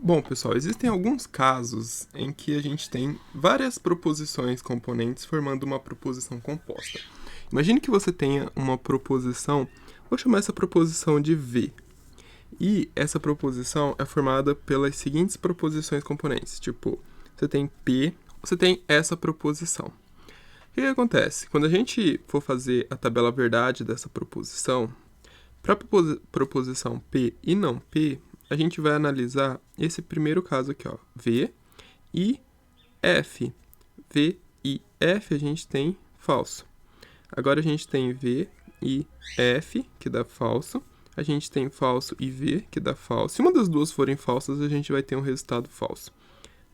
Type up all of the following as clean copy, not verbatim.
Bom, pessoal, existem alguns casos em que a gente tem várias proposições componentes formando uma proposição composta. Imagine que você tenha uma proposição, vou chamar essa proposição de V. E essa proposição é formada pelas seguintes proposições componentes. Tipo, você tem P, você tem essa proposição. O que acontece? Quando a gente for fazer a tabela verdade dessa proposição, para a proposição P e não P, a gente vai analisar esse primeiro caso aqui, ó, V e F. V e F a gente tem falso. Agora a gente tem V e F, que dá falso. A gente tem falso e V, que dá falso. Se uma das duas forem falsas, a gente vai ter um resultado falso.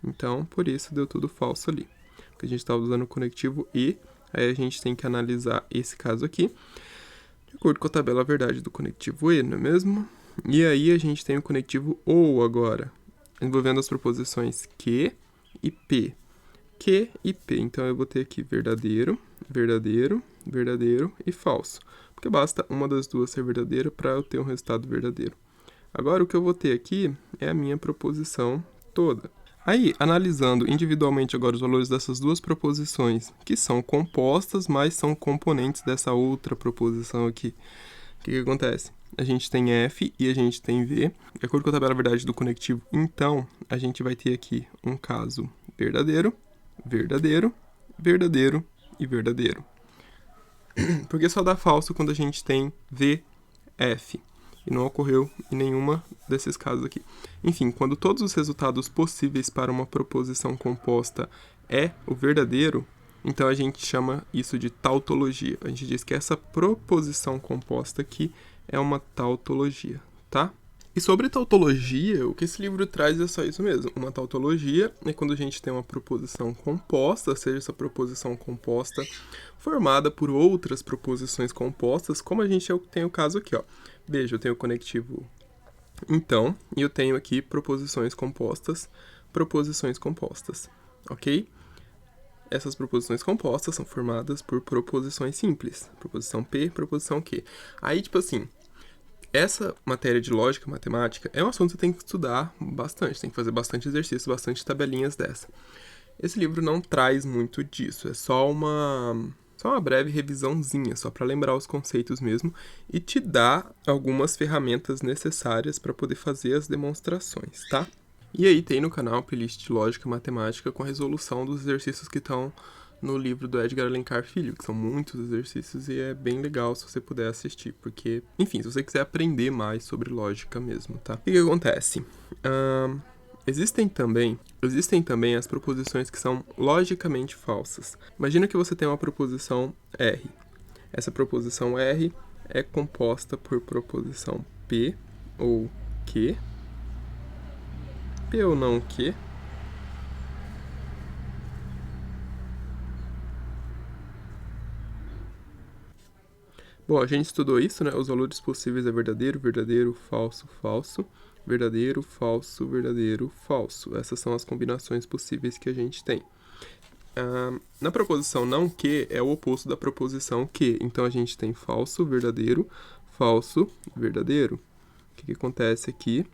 Então, por isso, deu tudo falso ali. Porque a gente está usando o conectivo E, aí a gente tem que analisar esse caso aqui, de acordo com a tabela verdade do conectivo E, não é mesmo? E aí a gente tem o conectivo OU agora, envolvendo as proposições Q e P. Q e P. Então eu vou ter aqui verdadeiro, verdadeiro, verdadeiro e falso. Porque basta uma das duas ser verdadeira para eu ter um resultado verdadeiro. Agora o que eu vou ter aqui é a minha proposição toda. Aí, analisando individualmente agora os valores dessas duas proposições, que são compostas, mas são componentes dessa outra proposição aqui, o que acontece? A gente tem F e a gente tem V. De acordo com a tabela verdade do conectivo, então, a gente vai ter aqui um caso verdadeiro, verdadeiro, verdadeiro e verdadeiro. Porque só dá falso quando a gente tem V, F. E não ocorreu em nenhuma desses casos aqui. Enfim, quando todos os resultados possíveis para uma proposição composta é o verdadeiro, então a gente chama isso de tautologia. A gente diz que essa proposição composta aqui é uma tautologia, tá? E sobre tautologia, o que esse livro traz é só isso mesmo. Uma tautologia é quando a gente tem uma proposição composta, seja essa proposição composta formada por outras proposições compostas, como a gente tem o caso aqui, ó. Veja, eu tenho o conectivo então, e eu tenho aqui proposições compostas, ok? Essas proposições compostas são formadas por proposições simples. Proposição P, proposição Q. Aí, tipo assim, essa matéria de lógica matemática é um assunto que você tem que estudar bastante, tem que fazer bastante exercício, bastante tabelinhas dessa. Esse livro não traz muito disso, é só uma breve revisãozinha, só para lembrar os conceitos mesmo, e te dá algumas ferramentas necessárias para poder fazer as demonstrações, tá? E aí tem no canal a playlist de lógica matemática com a resolução dos exercícios que estão no livro do Edgar Alencar Filho, que são muitos exercícios e é bem legal se você puder assistir, porque, enfim, se você quiser aprender mais sobre lógica mesmo, tá? O que acontece? Existem também as proposições que são logicamente falsas. Imagina que você tem uma proposição R. Essa proposição R é composta por proposição P ou Q, P ou não Q, bom, a gente estudou isso, né? Os valores possíveis é verdadeiro, verdadeiro, falso, falso, verdadeiro, falso, verdadeiro, falso. Essas são as combinações possíveis que a gente tem. Na proposição não que é o oposto da proposição que. Então a gente tem falso, verdadeiro, verdadeiro. O que acontece aqui?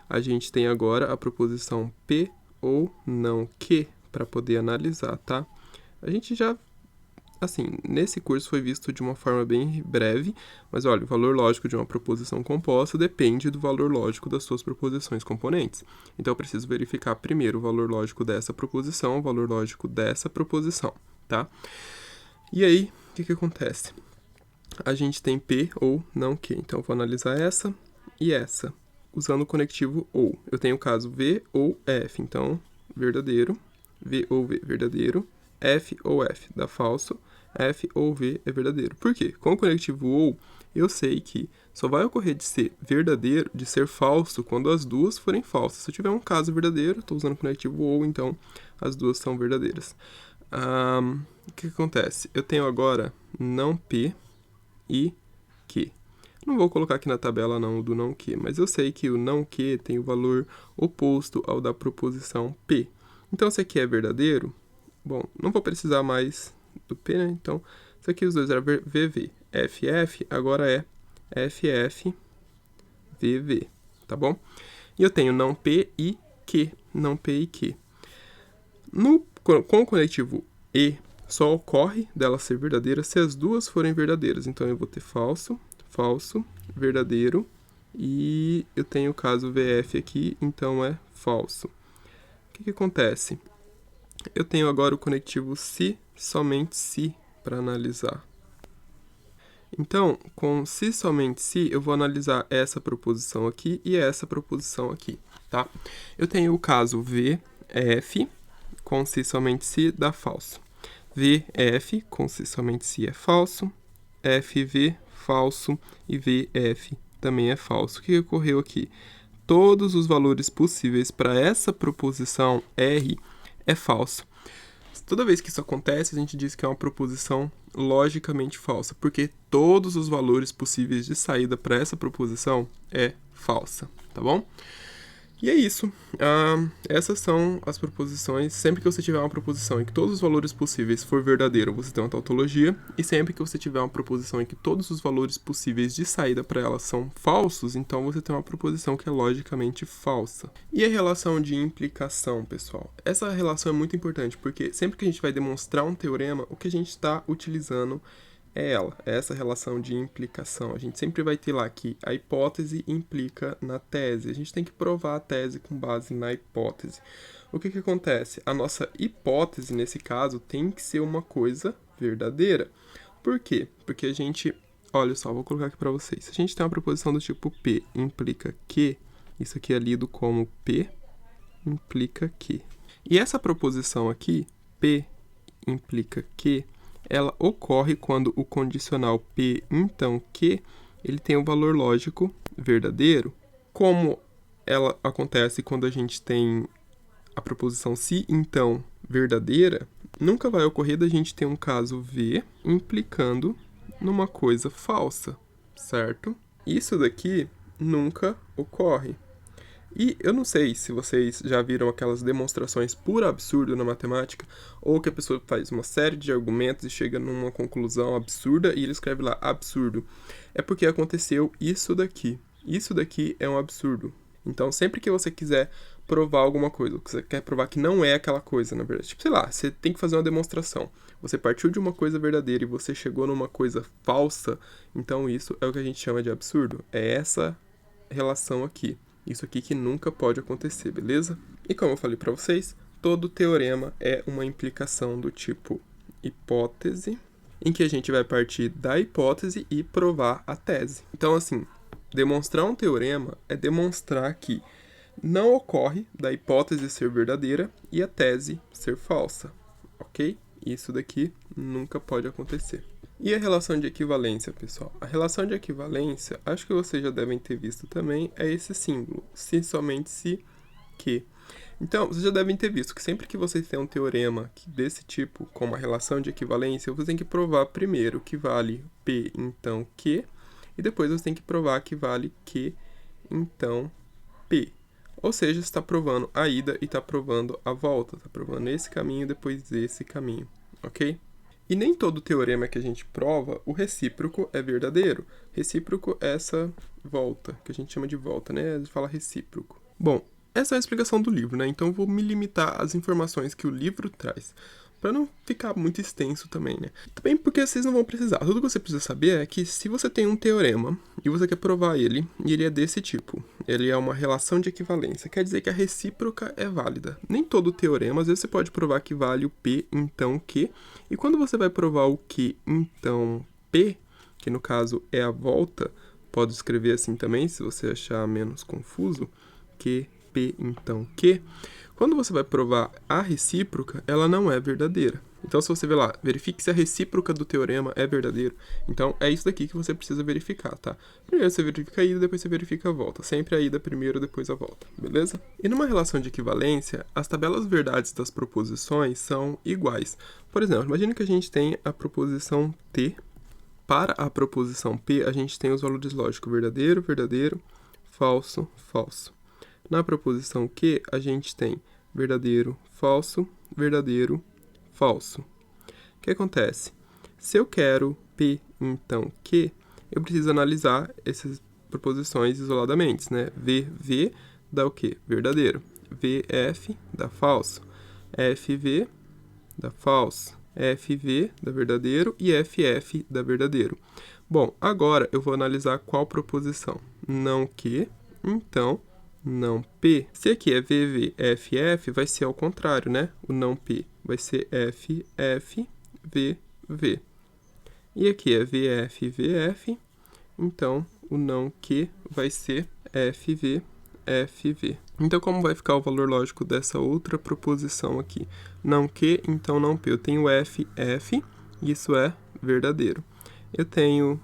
A gente tem agora a proposição P ou não que para poder analisar, tá? A gente já, assim, nesse curso foi visto de uma forma bem breve, mas olha, o valor lógico de uma proposição composta depende do valor lógico das suas proposições componentes. Então eu preciso verificar primeiro o valor lógico dessa proposição, o valor lógico dessa proposição, tá? E aí, o que acontece? A gente tem P ou não que, então eu vou analisar essa e essa, usando o conectivo OU. Eu tenho o caso V ou F, então verdadeiro, V ou V, verdadeiro, F ou F dá falso, F ou V é verdadeiro. Por quê? Com o conectivo OU, eu sei que só vai ocorrer de ser verdadeiro, de ser falso, quando as duas forem falsas. Se eu tiver um caso verdadeiro, estou usando o conectivo OU, então as duas são verdadeiras. O que acontece? Eu tenho agora não P e Q. Não vou colocar aqui na tabela não o do não Q, mas eu sei que o não Q tem o valor oposto ao da proposição P. Então, se aqui é verdadeiro, bom, não vou precisar mais do P, né? Então, isso aqui os dois eram VV. FF agora é FF, VV, tá bom? E eu tenho não P e que, não P e Q. Com o conectivo e, só ocorre dela ser verdadeira se as duas forem verdadeiras. Então, eu vou ter falso, falso, verdadeiro, e eu tenho o caso VF aqui, então é falso. O que acontece? Eu tenho agora o conectivo se, somente se, para analisar. Então, com se, somente se, eu vou analisar essa proposição aqui e essa proposição aqui, tá? Eu tenho o caso VF, com se, somente se, dá falso. VF, com se, somente se, é falso. FV, falso. E VF também é falso. O que ocorreu aqui? Todos os valores possíveis para essa proposição R é falso. Toda vez que isso acontece, a gente diz que é uma proposição logicamente falsa, porque todos os valores possíveis de saída para essa proposição é falsa, tá bom? E é isso. Essas são as proposições. Sempre que você tiver uma proposição em que todos os valores possíveis for verdadeiro, você tem uma tautologia. E sempre que você tiver uma proposição em que todos os valores possíveis de saída para ela são falsos, então você tem uma proposição que é logicamente falsa. E a relação de implicação, pessoal? Essa relação é muito importante, porque sempre que a gente vai demonstrar um teorema, o que a gente está utilizando é essa relação de implicação. A gente sempre vai ter lá que a hipótese implica na tese. A gente tem que provar a tese com base na hipótese. O que acontece? A nossa hipótese, nesse caso, tem que ser uma coisa verdadeira. Por quê? Porque a gente... Olha só, vou colocar aqui para vocês. Se a gente tem uma proposição do tipo P implica que, isso aqui é lido como P implica que. E essa proposição aqui, P implica que, ela ocorre quando o condicional P, então, que, ele tem um valor lógico verdadeiro. Como ela acontece quando a gente tem a proposição se, então, verdadeira, nunca vai ocorrer da gente ter um caso V implicando numa coisa falsa, certo? Isso daqui nunca ocorre. E eu não sei se vocês já viram aquelas demonstrações por absurdo na matemática, ou que a pessoa faz uma série de argumentos e chega numa conclusão absurda e ele escreve lá absurdo. É porque aconteceu isso daqui. Isso daqui é um absurdo. Então, sempre que você quiser provar alguma coisa, que você quer provar que não é aquela coisa, na verdade, tipo, sei lá, você tem que fazer uma demonstração. Você partiu de uma coisa verdadeira e você chegou numa coisa falsa, então isso é o que a gente chama de absurdo. É essa relação aqui. Isso aqui que nunca pode acontecer, beleza? E como eu falei para vocês, todo teorema é uma implicação do tipo hipótese, em que a gente vai partir da hipótese e provar a tese. Então, assim, demonstrar um teorema é demonstrar que não ocorre da hipótese ser verdadeira e a tese ser falsa, ok? Isso daqui nunca pode acontecer. E a relação de equivalência, pessoal? A relação de equivalência, acho que vocês já devem ter visto também, é esse símbolo, se, somente se, que. Então, vocês já devem ter visto que sempre que vocês têm um teorema desse tipo, com uma relação de equivalência, vocês têm que provar primeiro que vale P, então que, e depois você tem que provar que vale que, então P. Ou seja, você está provando a ida e está provando a volta, está provando esse caminho depois esse caminho, ok? E nem todo teorema que a gente prova, o recíproco é verdadeiro. Recíproco é essa volta, que a gente chama de volta, né? A gente fala recíproco. Bom, essa é a explicação do livro, né? Então eu vou me limitar às informações que o livro traz, para não ficar muito extenso também, né? Também porque vocês não vão precisar. Tudo que você precisa saber é que se você tem um teorema e você quer provar ele, e ele é desse tipo, ele é uma relação de equivalência, quer dizer que a recíproca é válida. Nem todo teorema, às vezes você pode provar que vale o P, então que, e quando você vai provar o que, então P, que no caso é a volta, pode escrever assim também, se você achar menos confuso, que P, então que, quando você vai provar a recíproca, ela não é verdadeira. Então, se você ver lá, verifique se a recíproca do teorema é verdadeiro. Então, é isso daqui que você precisa verificar, tá? Primeiro você verifica a ida, depois você verifica a volta. Sempre a ida primeiro, depois a volta, beleza? E numa relação de equivalência, as tabelas verdades das proposições são iguais. Por exemplo, imagine que a gente tem a proposição T. Para a proposição P, a gente tem os valores lógicos verdadeiro, verdadeiro, falso, falso. Na proposição Q, a gente tem verdadeiro, falso, verdadeiro, falso. O que acontece? Se eu quero P, então Q, eu preciso analisar essas proposições isoladamente, né? V dá o quê? Verdadeiro. VF dá falso, FV dá falso, FV dá verdadeiro e FF dá verdadeiro. Bom, agora eu vou analisar qual proposição. Não que, então, não P. Se aqui é VV, FF, vai ser ao contrário, né? O não P vai ser FF, VV. E aqui é VF, VF, então o não que vai ser FV, FV. Então, como vai ficar o valor lógico dessa outra proposição aqui? Não que, então não P. Eu tenho FF, isso é verdadeiro. Eu tenho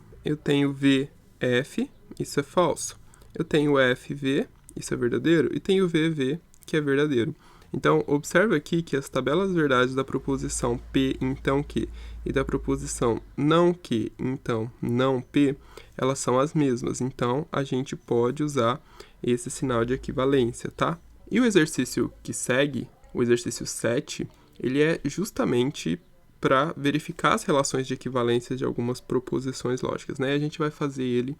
VF, isso é falso. Eu tenho FV, isso é verdadeiro. E tenho VV, que é verdadeiro. Então, observe aqui que as tabelas verdades da proposição P, então que, e da proposição não que, então não P, elas são as mesmas. Então, a gente pode usar esse sinal de equivalência, tá? E o exercício que segue, o exercício 7, ele é justamente para verificar as relações de equivalência de algumas proposições lógicas, né? A gente vai fazer ele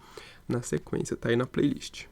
na sequência, tá aí na playlist.